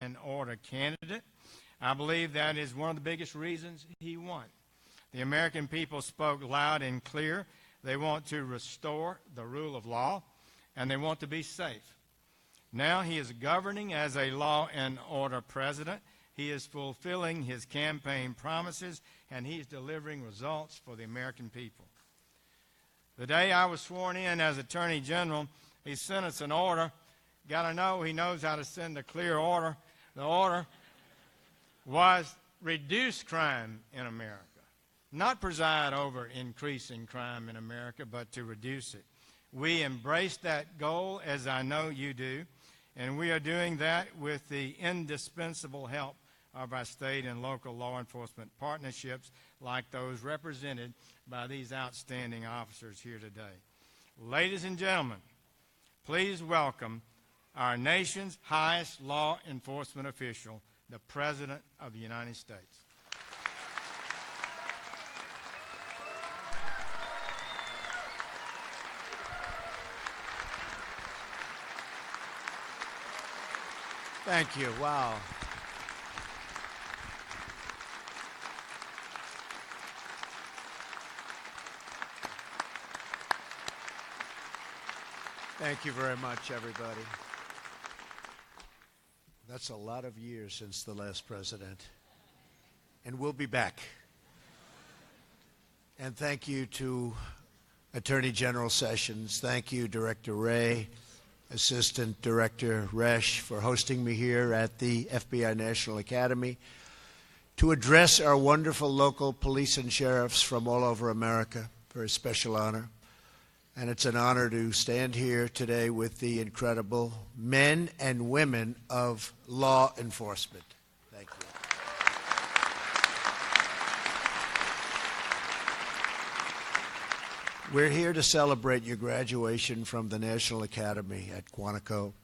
and order candidate. I believe that is one of the biggest reasons he won. The American people spoke loud and clear. They want to restore the rule of law, and they want to be safe. Now he is governing as a law and order president. He is fulfilling his campaign promises, and he's delivering results for the American people. The day I was sworn in as Attorney General, he sent us an order. Got to know he knows how to send a clear order. The order was reduce crime in America. Not preside over increasing crime in America, but to reduce it. We embrace that goal, as I know you do, and we are doing that with the indispensable help of our state and local law enforcement partnerships like those represented by these outstanding officers here today. Ladies and gentlemen, please welcome our nation's highest law enforcement official, the President of the United States. Thank you. Wow. Thank you very much, everybody. That's a lot of years since the last president. And we'll be back. And thank you to Attorney General Sessions. Thank you, Director Wray, Assistant Director Resch, for hosting me here at the FBI National Academy to address our wonderful local police and sheriffs from all over America. Very special honor. And it's an honor to stand here today with the incredible men and women of law enforcement. Thank you. We're here to celebrate your graduation from the National Academy at Quantico.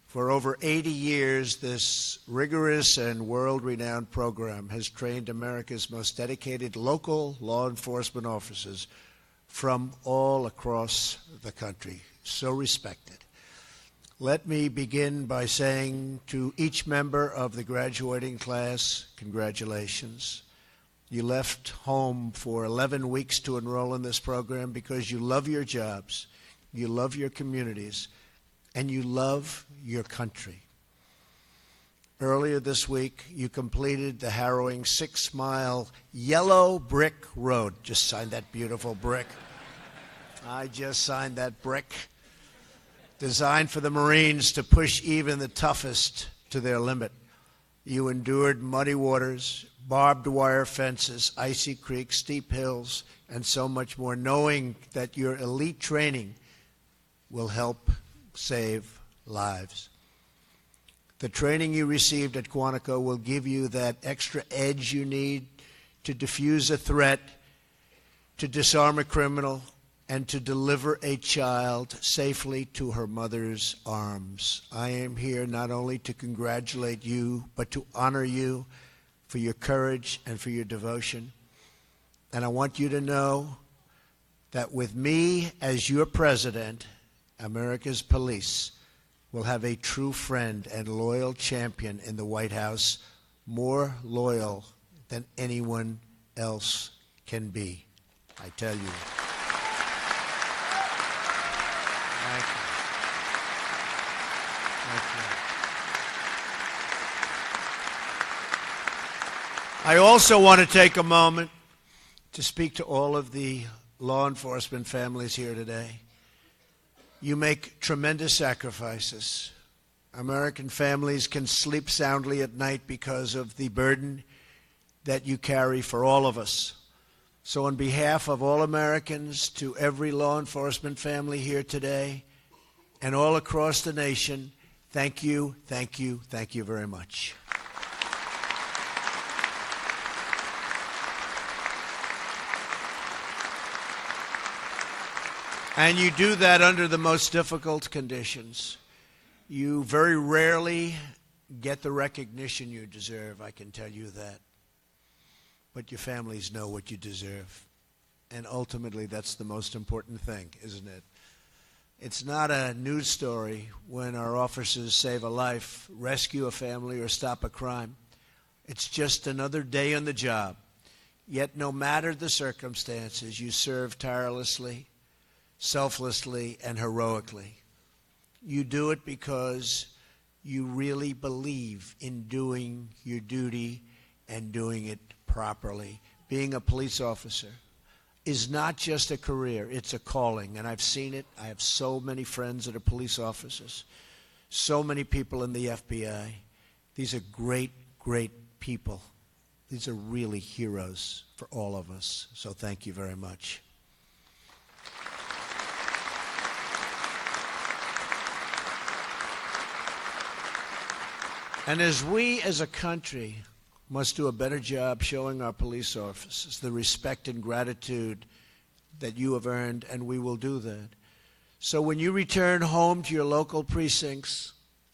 For over 80 years, this rigorous and world-renowned program has trained America's most dedicated local law enforcement officers from all across the country, so respected. Let me begin by saying to each member of the graduating class, congratulations. You left home for 11 weeks to enroll in this program because you love your jobs, you love your communities, and you love your country. Earlier this week, you completed the harrowing 6-mile yellow brick road. Just signed that beautiful brick. I just signed that brick. Designed for the Marines to push even the toughest to their limit. You endured muddy waters, barbed wire fences, icy creeks, steep hills, and so much more, knowing that your elite training will help save lives. The training you received at Quantico will give you that extra edge you need to defuse a threat, to disarm a criminal, and to deliver a child safely to her mother's arms. I am here not only to congratulate you, but to honor you for your courage and for your devotion. And I want you to know that with me as your president, America's police will have a true friend and loyal champion in the White House, more loyal than anyone else can be. I tell you. Thank you. Thank you. I also want to take a moment to speak to all of the law enforcement families here today. You make tremendous sacrifices. American families can sleep soundly at night because of the burden that you carry for all of us. So on behalf of all Americans, to every law enforcement family here today and all across the nation, thank you, thank you, thank you very much. And you do that under the most difficult conditions. You very rarely get the recognition you deserve, I can tell you that. But your families know what you deserve. And ultimately, that's the most important thing, isn't it? It's not a news story when our officers save a life, rescue a family, or stop a crime. It's just another day on the job. Yet no matter the circumstances, you serve tirelessly, selflessly, and heroically. You do it because you really believe in doing your duty and doing it properly. Being a police officer is not just a career, it's a calling, and I've seen it. I have so many friends that are police officers, so many people in the FBI. These are great, great people. These are really heroes for all of us, so thank you very much. And as we as a country must do a better job showing our police officers the respect and gratitude that you have earned, and we will do that. So when you return home to your local precincts,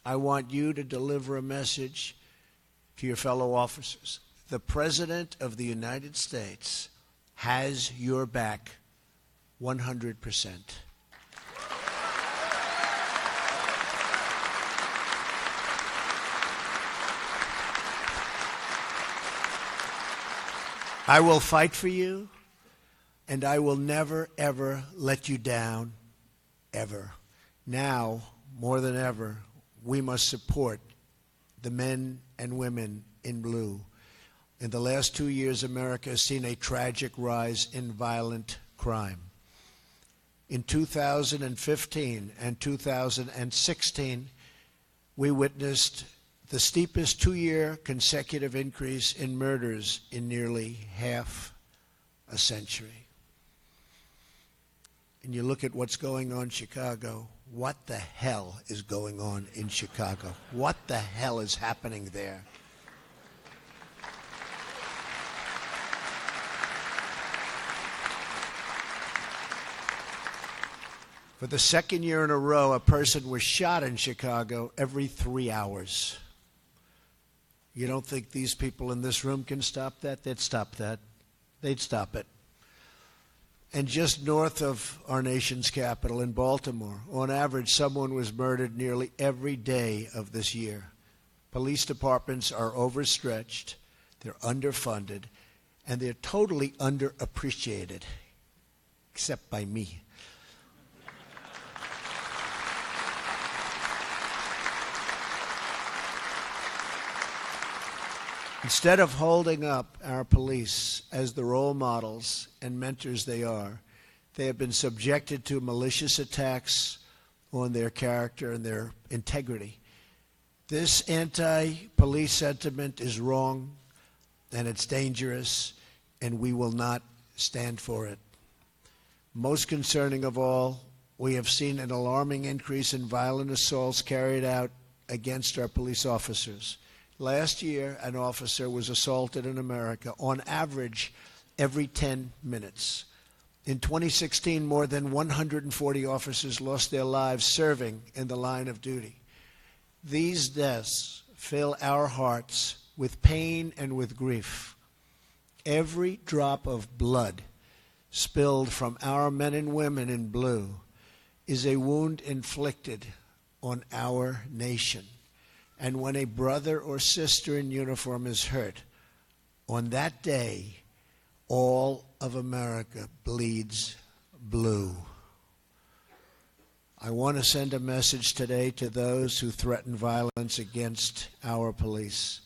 I want you to deliver a message to your fellow officers. The President of the United States has your back 100%. I will fight for you, and I will never, ever let you down, ever. Now, more than ever, we must support the men and women in blue. In the last 2 years, America has seen a tragic rise in violent crime. In 2015 and 2016, we witnessed the steepest 2-year consecutive increase in murders in nearly half a century. And you look at what's going on in Chicago, what the hell is going on in Chicago? What the hell is happening there? For the second year in a row, a person was shot in Chicago every 3 hours. You don't think these people in this room can stop that? They'd stop that. They'd stop it. And just north of our nation's capital in Baltimore, on average, someone was murdered nearly every day of this year. Police departments are overstretched, they're underfunded, and they're totally underappreciated, except by me. Instead of holding up our police as the role models and mentors they are, they have been subjected to malicious attacks on their character and their integrity. This anti-police sentiment is wrong, and it's dangerous, and we will not stand for it. Most concerning of all, we have seen an alarming increase in violent assaults carried out against our police officers. Last year, an officer was assaulted in America on average every 10 minutes. In 2016, more than 140 officers lost their lives serving in the line of duty. These deaths fill our hearts with pain and with grief. Every drop of blood spilled from our men and women in blue is a wound inflicted on our nation. And when a brother or sister in uniform is hurt, on that day, all of America bleeds blue. I want to send a message today to those who threaten violence against our police.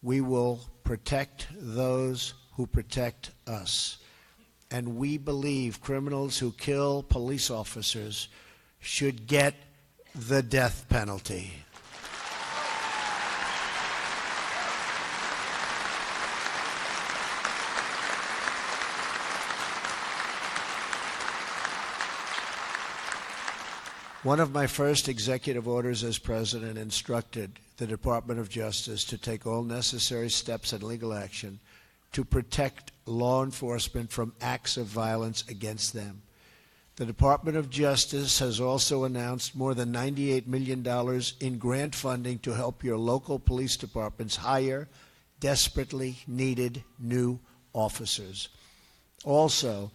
We will protect those who protect us. And we believe criminals who kill police officers should get the death penalty. One of my first executive orders as president instructed the Department of Justice to take all necessary steps and legal action to protect law enforcement from acts of violence against them. The Department of Justice has also announced more than $98 million in grant funding to help your local police departments hire desperately needed new officers. Also,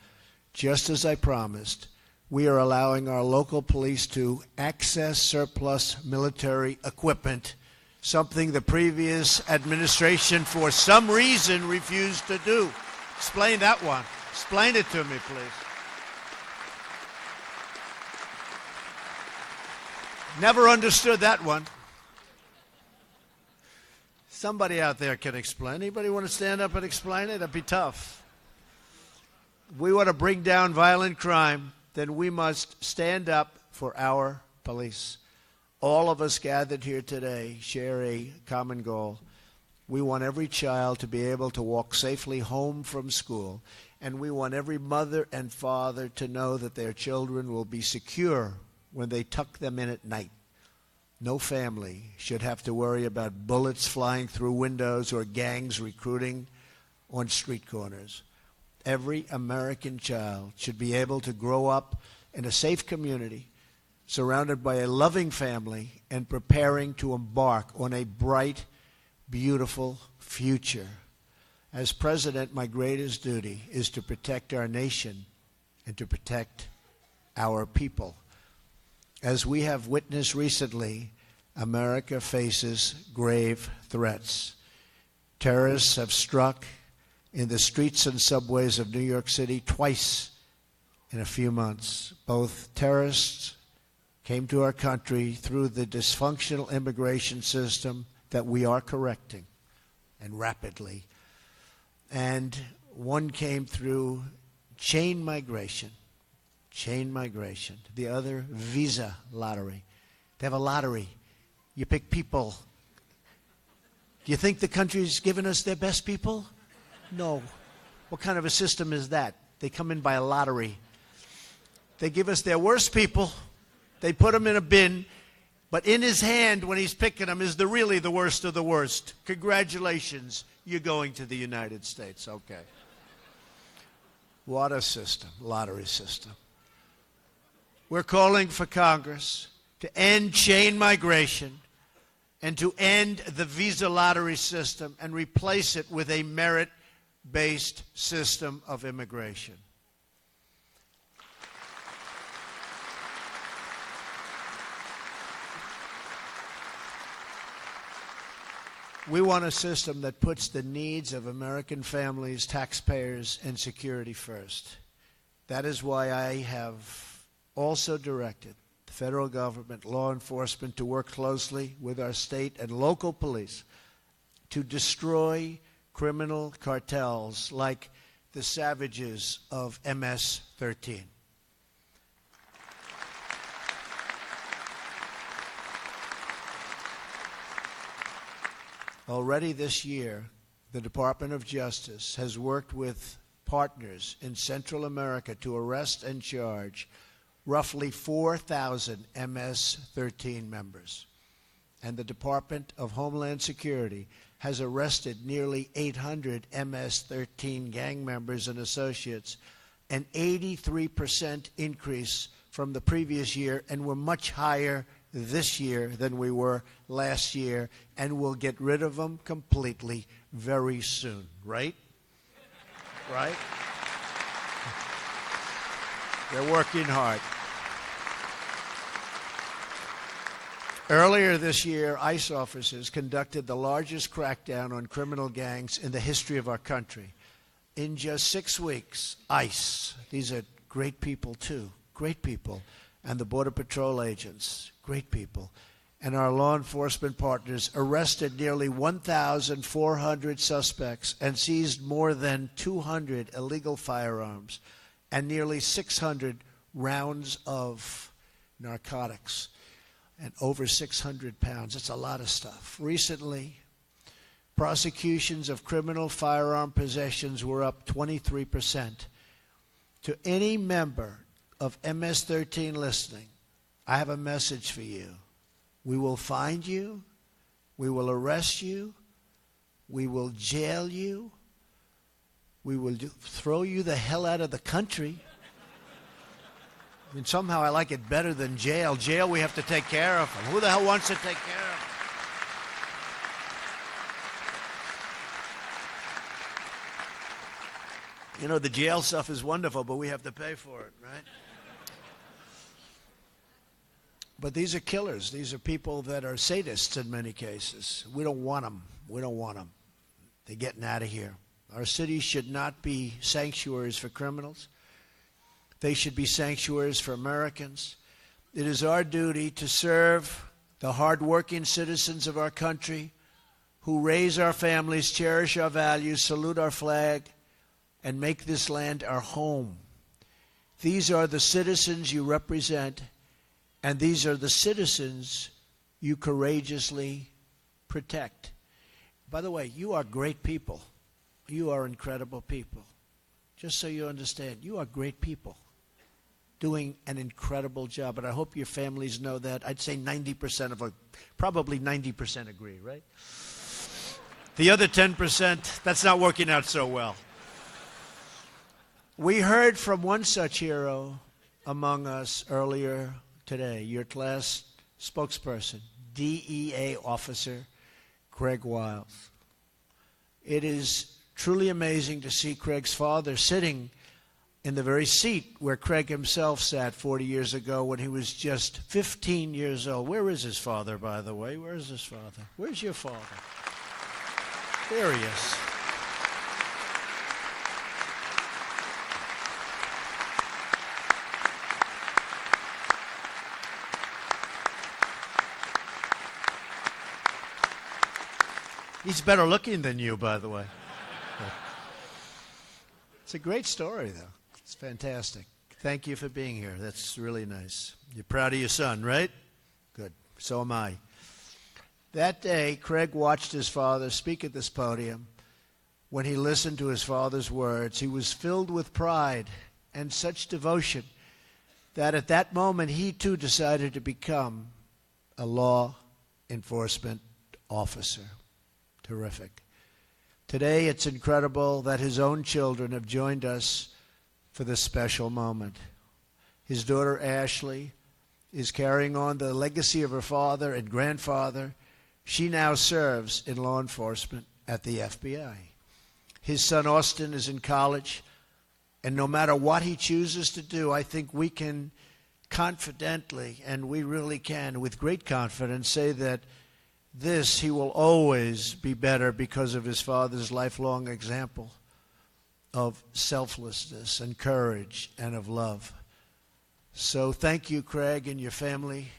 just as I promised, we are allowing our local police to access surplus military equipment, something the previous administration, for some reason, refused to do. Explain that one. Explain it to me, please. Never understood that one. Somebody out there can explain. Anybody want to stand up and explain it? That'd be tough. We want to bring down violent crime, then we must stand up for our police. All of us gathered here today share a common goal. We want every child to be able to walk safely home from school, and we want every mother and father to know that their children will be secure when they tuck them in at night. No family should have to worry about bullets flying through windows or gangs recruiting on street corners. Every American child should be able to grow up in a safe community, surrounded by a loving family, and preparing to embark on a bright, beautiful future. As president, my greatest duty is to protect our nation and to protect our people. As we have witnessed recently, America faces grave threats. Terrorists have struck in the streets and subways of New York City twice in a few months. Both terrorists came to our country through the dysfunctional immigration system that we are correcting, and rapidly. And one came through chain migration. The other, visa lottery. They have a lottery. You pick people. Do you think the country's given us their best people? No. What kind of a system is that? They come in by a lottery. They give us their worst people. They put them in a bin. But in his hand, when he's picking them, is really the worst of the worst. Congratulations, you're going to the United States. Okay. What a system, lottery system. We're calling for Congress to end chain migration and to end the visa lottery system and replace it with a merit-based system of immigration. We want a system that puts the needs of American families, taxpayers, and security first. That is why I have also directed the federal government, law enforcement, to work closely with our state and local police to destroy criminal cartels like the savages of MS-13. Already this year, the Department of Justice has worked with partners in Central America to arrest and charge roughly 4,000 MS-13 members. And the Department of Homeland Security has arrested nearly 800 MS-13 gang members and associates, an 83% increase from the previous year, and we're much higher this year than we were last year, and we'll get rid of them completely very soon, right? Right? They're working hard. Earlier this year, ICE officers conducted the largest crackdown on criminal gangs in the history of our country. In just 6 weeks, ICE, these are great people too, great people, and the Border Patrol agents, great people, and our law enforcement partners arrested nearly 1,400 suspects and seized more than 200 illegal firearms and nearly 600 rounds of narcotics and over 600 pounds. That's a lot of stuff. Recently, prosecutions of criminal firearm possessions were up 23%. To any member of MS-13 listening, I have a message for you. We will find you, we will arrest you, we will jail you, we will throw you the hell out of the country. I mean, somehow I like it better than jail. Jail, we have to take care of them. Who the hell wants to take care of them? You know, the jail stuff is wonderful, but we have to pay for it, right? But these are killers. These are people that are sadists in many cases. We don't want them. We don't want them. They're getting out of here. Our cities should not be sanctuaries for criminals. They should be sanctuaries for Americans. It is our duty to serve the hardworking citizens of our country who raise our families, cherish our values, salute our flag, and make this land our home. These are the citizens you represent, and these are the citizens you courageously protect. By the way, you are great people. You are incredible people. Just so you understand, you are great people doing an incredible job, and I hope your families know that. I'd say 90% probably 90% agree, right? The other 10%, that's not working out so well. We heard from one such hero among us earlier today, your class spokesperson, DEA officer Craig Wiles. It is truly amazing to see Craig's father sitting in the very seat where Craig himself sat 40 years ago when he was just 15 years old. Where is his father, by the way? Where is his father? Where's your father? There he is. He's better looking than you, by the way. It's a great story, though. It's fantastic. Thank you for being here. That's really nice. You're proud of your son, right? Good. So am I. That day, Craig watched his father speak at this podium. When he listened to his father's words, he was filled with pride and such devotion that at that moment he too decided to become a law enforcement officer. Terrific. Today, it's incredible that his own children have joined us for this special moment. His daughter, Ashley, is carrying on the legacy of her father and grandfather. She now serves in law enforcement at the FBI. His son, Austin, is in college, and no matter what he chooses to do, I think we can confidently, and we really can, with great confidence, say that he will always be better because of his father's lifelong example of selflessness and courage and of love. So thank you, Craig, and your family.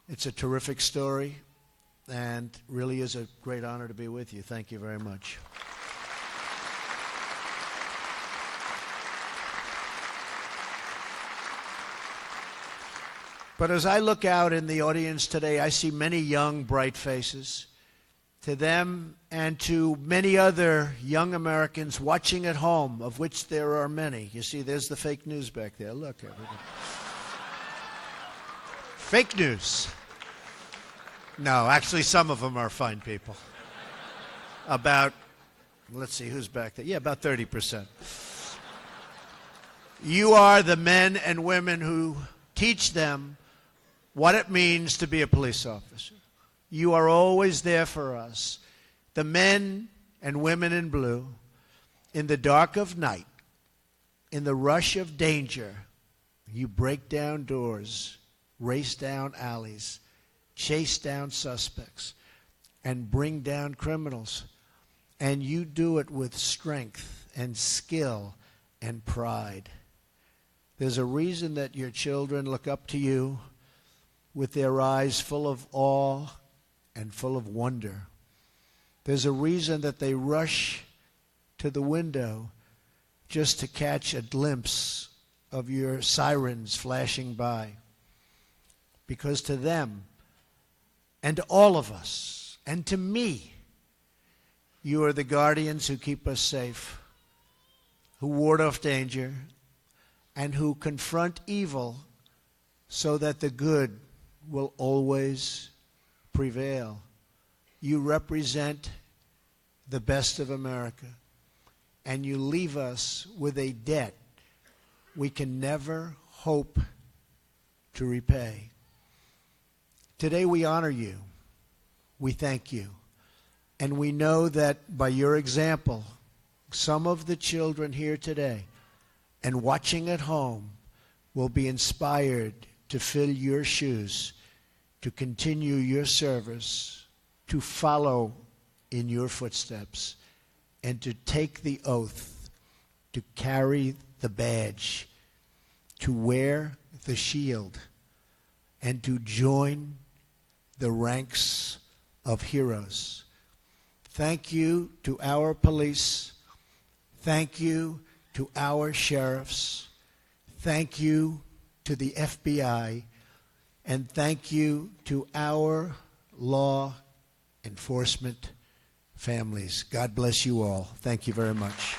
It's a terrific story and really is a great honor to be with you. Thank you very much. But as I look out in the audience today, I see many young, bright faces. To them and to many other young Americans watching at home, of which there are many. You see, there's the fake news back there. Look, everybody. Fake news. No, actually, some of them are fine people. About, let's see, who's back there? Yeah, about 30%. You are the men and women who teach them what it means to be a police officer. You are always there for us, the men and women in blue, in the dark of night, in the rush of danger. You break down doors, race down alleys, chase down suspects, and bring down criminals. And you do it with strength and skill and pride. There's a reason that your children look up to you with their eyes full of awe and full of wonder. There's a reason that they rush to the window just to catch a glimpse of your sirens flashing by. Because to them, and to all of us, and to me, you are the guardians who keep us safe, who ward off danger, and who confront evil so that the good will always prevail. You represent the best of America, and you leave us with a debt we can never hope to repay. Today we honor you. We thank you. And we know that by your example, some of the children here today and watching at home will be inspired to fill your shoes to continue your service, to follow in your footsteps, and to take the oath to carry the badge, to wear the shield, and to join the ranks of heroes. Thank you to our police. Thank you to our sheriffs. Thank you to the FBI. And thank you to our law enforcement families. God bless you all. Thank you very much.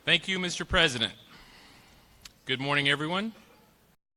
Thank you, Mr. President. Good morning, everyone.